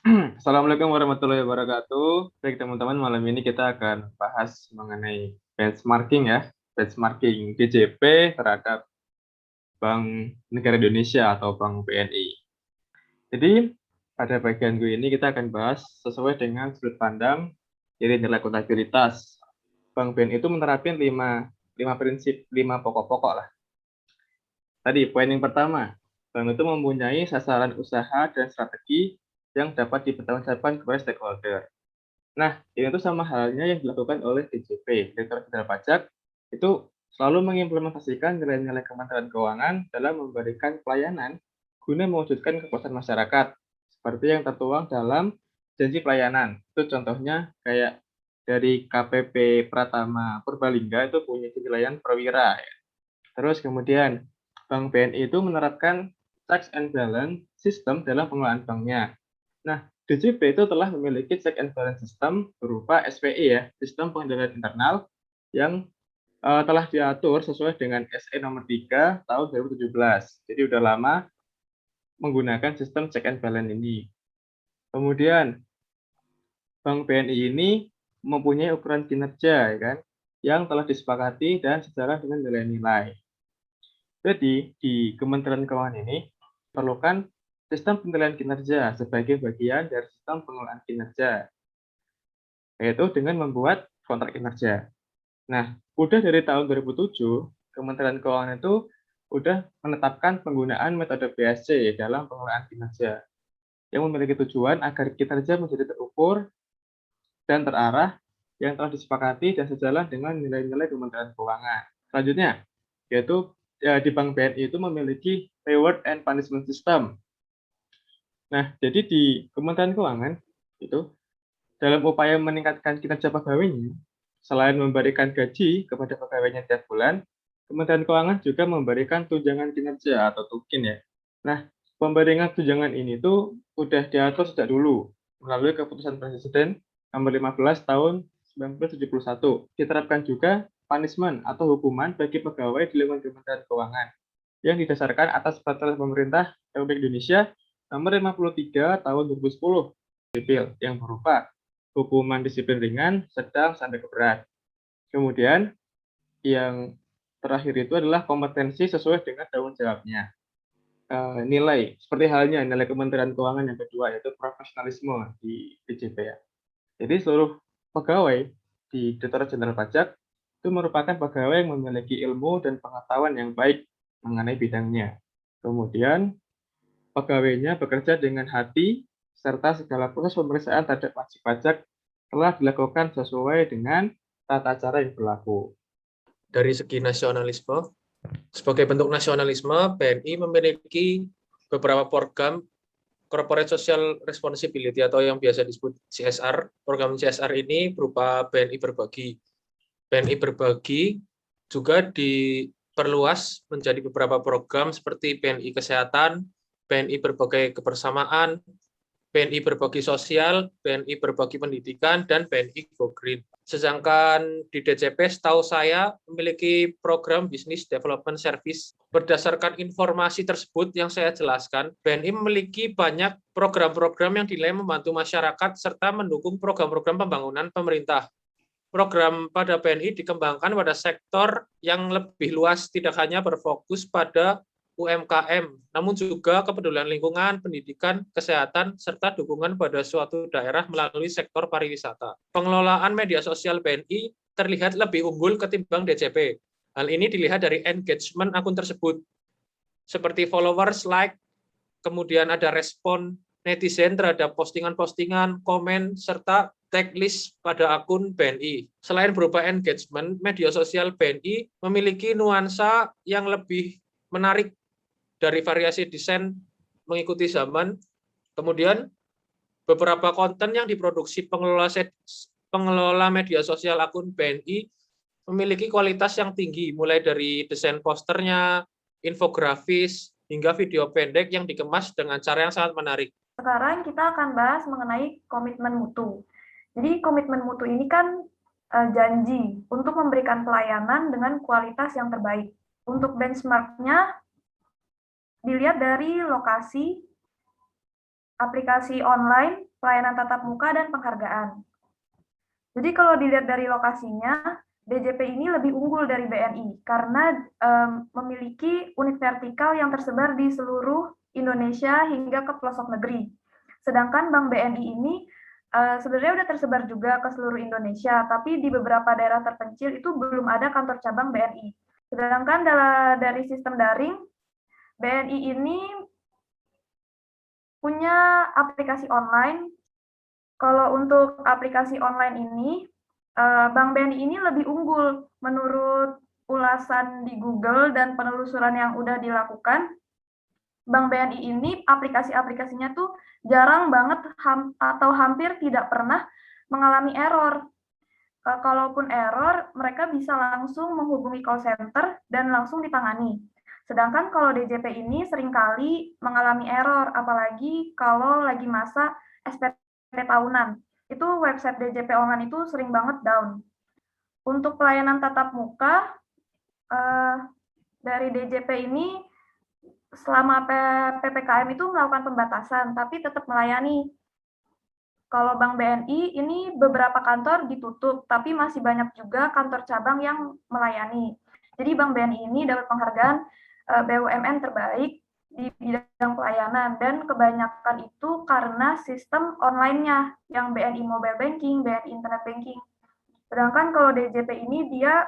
Assalamualaikum warahmatullahi wabarakatuh. Baik teman-teman, malam ini kita akan bahas mengenai benchmarking ya. Benchmarking DJP terhadap Bank Negara Indonesia atau Bank BNI. Jadi pada bagian ini kita akan bahas sesuai dengan sudut pandang dari nilai akuntabilitas. Bank BNI itu menerapkan lima prinsip, lima pokok-pokok lah. Tadi poin yang pertama, bank itu mempunyai sasaran usaha dan strategi yang dapat dipertanggungjawabkan kepada stakeholder. Nah, ini tuh sama halnya yang dilakukan oleh DJP, Direktorat Jenderal Pajak, itu selalu mengimplementasikan nilai-nilai Kementerian Keuangan dalam memberikan pelayanan guna mewujudkan kepuasan masyarakat, seperti yang tertuang dalam janji pelayanan. Itu contohnya kayak dari KPP Pratama Purbalingga itu punya penilaian perwira. Ya. Terus kemudian Bank BNI itu menerapkan checks and balance sistem dalam pengelolaan banknya. Nah, DJP itu telah memiliki check and balance system berupa SPI ya, sistem pengendalian internal yang telah diatur sesuai dengan SE nomor 3 tahun 2017. Jadi udah lama menggunakan sistem check and balance ini. Kemudian Bank BNI ini mempunyai ukuran kinerja ya kan, yang telah disepakati dan sejalan dengan nilai-nilai. Jadi di Kementerian Keuangan ini perlukan sistem penilaian kinerja sebagai bagian dari sistem pengelolaan kinerja, yaitu dengan membuat kontrak kinerja. Nah, udah dari tahun 2007, Kementerian Keuangan itu udah menetapkan penggunaan metode BSC dalam pengelolaan kinerja, yang memiliki tujuan agar kinerja menjadi terukur dan terarah yang telah disepakati dan sejalan dengan nilai-nilai Kementerian Keuangan. Selanjutnya, yaitu di Bank BNI itu memiliki reward and punishment system. Nah, jadi di Kementerian Keuangan itu dalam upaya meningkatkan kinerja pegawainya, selain memberikan gaji kepada pegawainya tiap bulan, Kementerian Keuangan juga memberikan tunjangan kinerja atau tukin ya. Nah, pemberian tunjangan ini tuh udah diatur sejak dulu melalui keputusan Presiden nomor 15 tahun 1971. Diterapkan juga punishment atau hukuman bagi pegawai di lingkungan Kementerian Keuangan yang didasarkan atas peraturan pemerintah Republik Indonesia nomor 53 tahun 2010 sipil yang berupa hukuman disiplin ringan, sedang, sampai ke berat. Kemudian yang terakhir itu adalah kompetensi sesuai dengan tanggung jawabnya. Nilai, seperti halnya nilai Kementerian Keuangan yang kedua, yaitu profesionalisme di DJP ya. Jadi seluruh pegawai di Direktorat Jenderal Pajak itu merupakan pegawai yang memiliki ilmu dan pengetahuan yang baik mengenai bidangnya. Kemudian pegawainya bekerja dengan hati, serta segala proses pemeriksaan terhadap wajib pajak telah dilakukan sesuai dengan tata cara yang berlaku. Dari segi nasionalisme, sebagai bentuk nasionalisme, BNI memiliki beberapa program Corporate Social Responsibility atau yang biasa disebut CSR. Program CSR ini berupa BNI Berbagi. BNI Berbagi juga diperluas menjadi beberapa program seperti BNI Kesehatan, BNI Berbagai Kebersamaan, BNI Berbagi Sosial, BNI Berbagi Pendidikan, dan BNI Go Green. Sedangkan di DJP, setahu saya memiliki program Business Development Service. Berdasarkan informasi tersebut yang saya jelaskan, BNI memiliki banyak program-program yang dinilai membantu masyarakat serta mendukung program-program pembangunan pemerintah. Program pada BNI dikembangkan pada sektor yang lebih luas, tidak hanya berfokus pada UMKM, namun juga kepedulian lingkungan, pendidikan, kesehatan, serta dukungan pada suatu daerah melalui sektor pariwisata. Pengelolaan media sosial BNI terlihat lebih unggul ketimbang DJP. Hal ini dilihat dari engagement akun tersebut, seperti followers, like, kemudian ada respon netizen terhadap postingan-postingan, komen, serta tag list pada akun BNI. Selain berupa engagement, media sosial BNI memiliki nuansa yang lebih menarik dari variasi desain mengikuti zaman. Kemudian beberapa konten yang diproduksi pengelola media sosial akun BNI memiliki kualitas yang tinggi, mulai dari desain posternya, infografis, hingga video pendek yang dikemas dengan cara yang sangat menarik. Sekarang kita akan bahas mengenai komitmen mutu. Jadi komitmen mutu ini kan janji untuk memberikan pelayanan dengan kualitas yang terbaik. Untuk benchmarknya dilihat dari lokasi aplikasi online, pelayanan tatap muka, dan penghargaan. Jadi kalau dilihat dari lokasinya, DJP ini lebih unggul dari BNI karena memiliki unit vertikal yang tersebar di seluruh Indonesia hingga ke pelosok negeri. Sedangkan Bank BNI ini sebenarnya udah tersebar juga ke seluruh Indonesia, tapi di beberapa daerah terpencil itu belum ada kantor cabang BNI. Sedangkan dari sistem daring, BNI ini punya aplikasi online. Kalau untuk aplikasi online ini, Bank BNI ini lebih unggul menurut ulasan di Google dan penelusuran yang udah dilakukan. Bank BNI ini aplikasi-aplikasinya tuh jarang banget atau hampir tidak pernah mengalami error. Kalaupun error, mereka bisa langsung menghubungi call center dan langsung ditangani. Sedangkan kalau DJP ini seringkali mengalami error, apalagi kalau lagi masa SPT tahunan. Itu website DJP online itu sering banget down. Untuk pelayanan tatap muka, dari DJP ini selama PPKM itu melakukan pembatasan, tapi tetap melayani. Kalau Bank BNI ini beberapa kantor ditutup, tapi masih banyak juga kantor cabang yang melayani. Jadi Bank BNI ini dapat penghargaan BUMN terbaik di bidang pelayanan, dan kebanyakan itu karena sistem online-nya yang BNI Mobile Banking, BNI Internet Banking. Sedangkan kalau DJP ini dia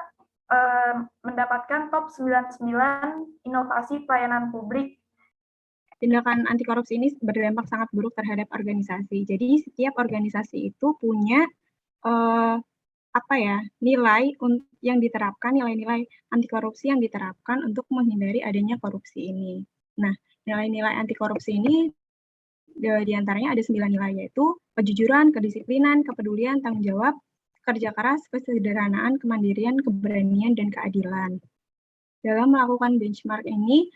mendapatkan top 99 inovasi pelayanan publik. Tindakan anti korupsi ini berdampak sangat buruk terhadap organisasi. Jadi setiap organisasi itu punya nilai yang diterapkan, nilai-nilai anti korupsi yang diterapkan untuk menghindari adanya korupsi ini. Nah, nilai-nilai anti korupsi ini diantaranya ada 9 nilai, yaitu kejujuran, kedisiplinan, kepedulian, tanggung jawab, kerja keras, kesederhanaan, kemandirian, keberanian, dan keadilan. Dalam melakukan benchmark ini,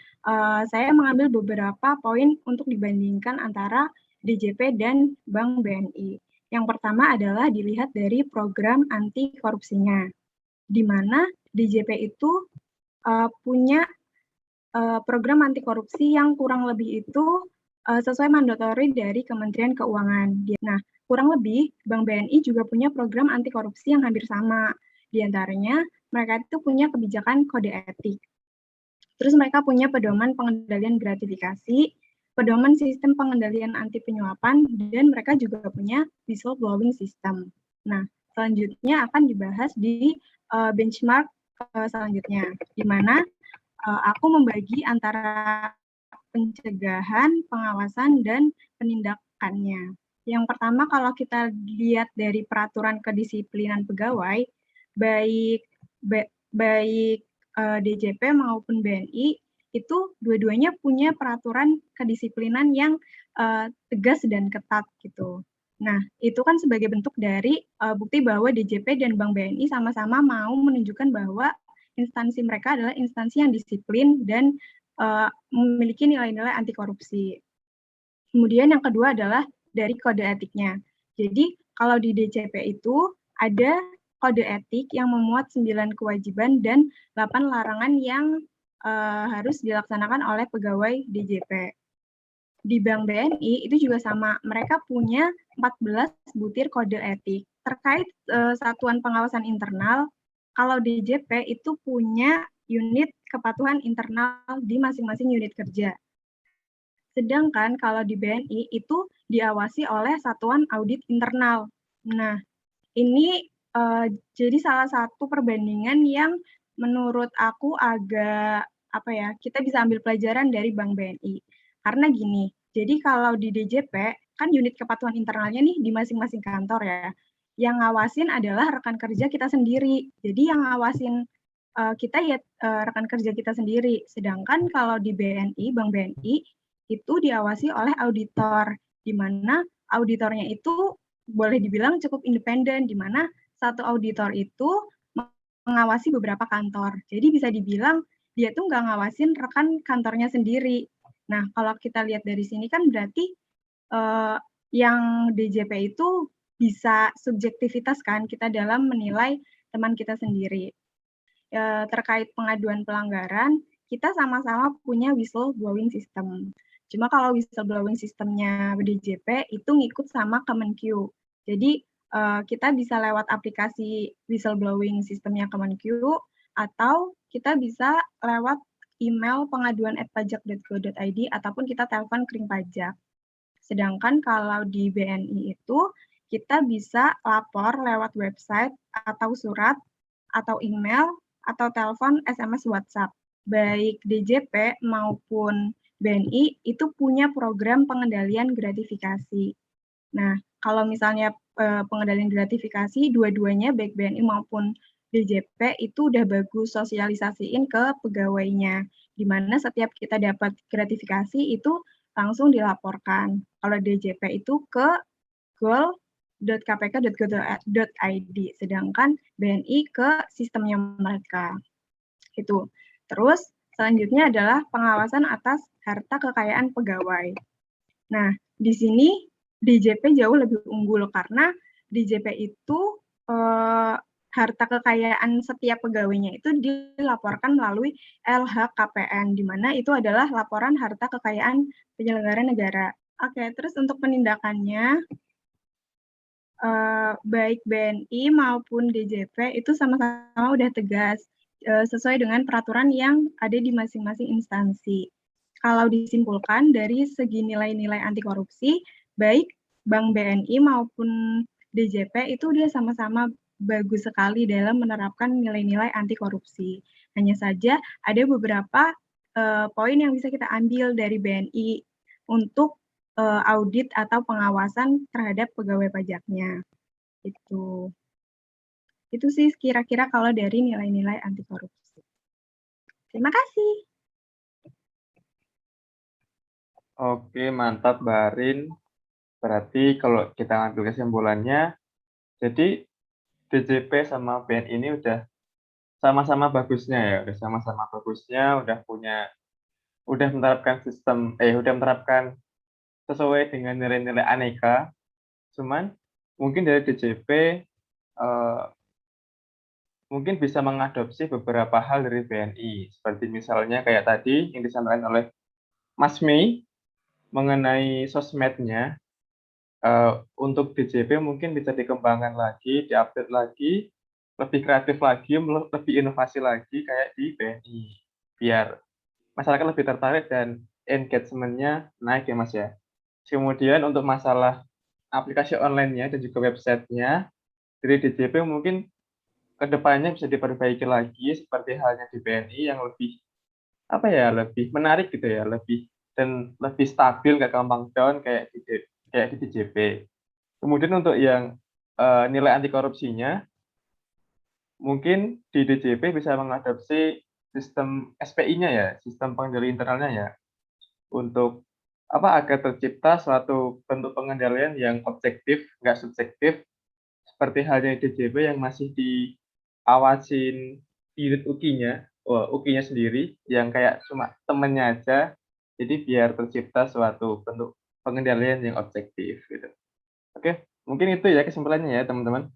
saya mengambil beberapa poin untuk dibandingkan antara DJP dan Bank BNI. Yang pertama adalah dilihat dari program anti korupsinya, di mana DJP itu punya program anti korupsi yang kurang lebih itu sesuai mandatori dari Kementerian Keuangan. Nah, kurang lebih Bank BNI juga punya program anti korupsi yang hampir sama. Di antaranya, mereka itu punya kebijakan kode etik. Terus mereka punya pedoman pengendalian gratifikasi, pedoman sistem pengendalian anti penyuapan, dan mereka juga punya whistleblowing system. Nah, selanjutnya akan dibahas di benchmark selanjutnya, di mana aku membagi antara pencegahan, pengawasan, dan penindakannya. Yang pertama, kalau kita lihat dari peraturan kedisiplinan pegawai, baik DJP maupun BNI, itu dua-duanya punya peraturan kedisiplinan yang tegas dan ketat gitu. Nah, itu kan sebagai bentuk dari bukti bahwa DJP dan Bank BNI sama-sama mau menunjukkan bahwa instansi mereka adalah instansi yang disiplin dan memiliki nilai-nilai anti korupsi. Kemudian yang kedua adalah dari kode etiknya. Jadi kalau di DJP itu ada kode etik yang memuat 9 kewajiban dan 8 larangan yang harus dilaksanakan oleh pegawai DJP. Di Bank BNI itu juga sama, mereka punya 14 butir kode etik. Terkait satuan pengawasan internal, kalau DJP itu punya unit kepatuhan internal di masing-masing unit kerja. Sedangkan kalau di BNI itu diawasi oleh satuan audit internal. Nah, ini jadi salah satu perbandingan yang menurut aku agak kita bisa ambil pelajaran dari Bank BNI. Karena gini, jadi kalau di DJP kan unit kepatuhan internalnya nih di masing-masing kantor ya. Yang ngawasin adalah rekan kerja kita sendiri. Jadi yang ngawasin kita ya rekan kerja kita sendiri. Sedangkan kalau di BNI, Bank BNI itu diawasi oleh auditor, di mana auditornya itu boleh dibilang cukup independen, di mana satu auditor itu mengawasi beberapa kantor. Jadi bisa dibilang dia tuh nggak ngawasin rekan kantornya sendiri. Nah, kalau kita lihat dari sini kan berarti yang DJP itu bisa subjektivitas kan kita dalam menilai teman kita sendiri. Terkait pengaduan pelanggaran, kita sama-sama punya whistleblowing system. Cuma kalau whistleblowing sistemnya DJP itu ngikut sama Kemenq. Jadi kita bisa lewat aplikasi whistleblowing sistemnya Kemenq atau kita bisa lewat email pengaduan@pajak.go.id ataupun kita telepon kering pajak. Sedangkan kalau di BNI itu kita bisa lapor lewat website atau surat atau email atau telepon, SMS, WhatsApp. Baik DJP maupun BNI itu punya program pengendalian gratifikasi. Nah, kalau misalnya pengendalian gratifikasi, dua-duanya baik BNI maupun DJP itu udah bagus sosialisasiin ke pegawainya, di mana setiap kita dapat gratifikasi itu langsung dilaporkan. Kalau DJP itu ke goal.kpk.go.id, sedangkan BNI ke sistemnya mereka. Itu. Terus selanjutnya adalah pengawasan atas harta kekayaan pegawai. Nah, di sini DJP jauh lebih unggul karena DJP itu harta kekayaan setiap pegawainya itu dilaporkan melalui LHKPN, di mana itu adalah laporan harta kekayaan penyelenggara negara. Oke, terus untuk penindakannya, baik BNI maupun DJP itu sama-sama udah tegas sesuai dengan peraturan yang ada di masing-masing instansi. Kalau disimpulkan dari segi nilai-nilai anti korupsi, baik Bank BNI maupun DJP itu dia sama-sama bagus sekali dalam menerapkan nilai-nilai anti korupsi. Hanya saja ada beberapa poin yang bisa kita ambil dari BNI untuk audit atau pengawasan terhadap pegawai pajaknya. Itu sih kira-kira kalau dari nilai-nilai anti korupsi. Terima kasih. Oke, mantap Mbak Arin. Berarti kalau kita ngambil kesimpulannya, jadi DJP sama BNI ini udah sama-sama bagusnya ya, udah menerapkan udah menerapkan sesuai dengan nilai-nilai aneka. Cuman mungkin dari DJP mungkin bisa mengadopsi beberapa hal dari BNI, seperti misalnya kayak tadi yang disampaikan oleh Mas Mei mengenai sosmednya. Untuk DJP mungkin bisa dikembangkan lagi, diupdate lagi, lebih kreatif lagi, lebih inovasi lagi kayak di BNI, biar masyarakat lebih tertarik dan engagement-nya naik ya Mas ya. Kemudian untuk masalah aplikasi online-nya dan juga website-nya, dari DJP mungkin kedepannya bisa diperbaiki lagi seperti halnya di BNI yang lebih lebih menarik gitu ya, lebih stabil, nggak gampang down kayak di DJP. Kemudian untuk yang nilai anti korupsinya, mungkin di DJP bisa mengadopsi sistem SPI-nya ya, sistem pengendali internalnya ya, untuk agar tercipta suatu bentuk pengendalian yang objektif, nggak subjektif, seperti halnya DJP yang masih diawasin unit UKI-nya sendiri, yang kayak cuma temennya aja, jadi biar tercipta suatu bentuk pengendalian yang objektif gitu. Oke, mungkin itu ya kesimpulannya ya teman-teman.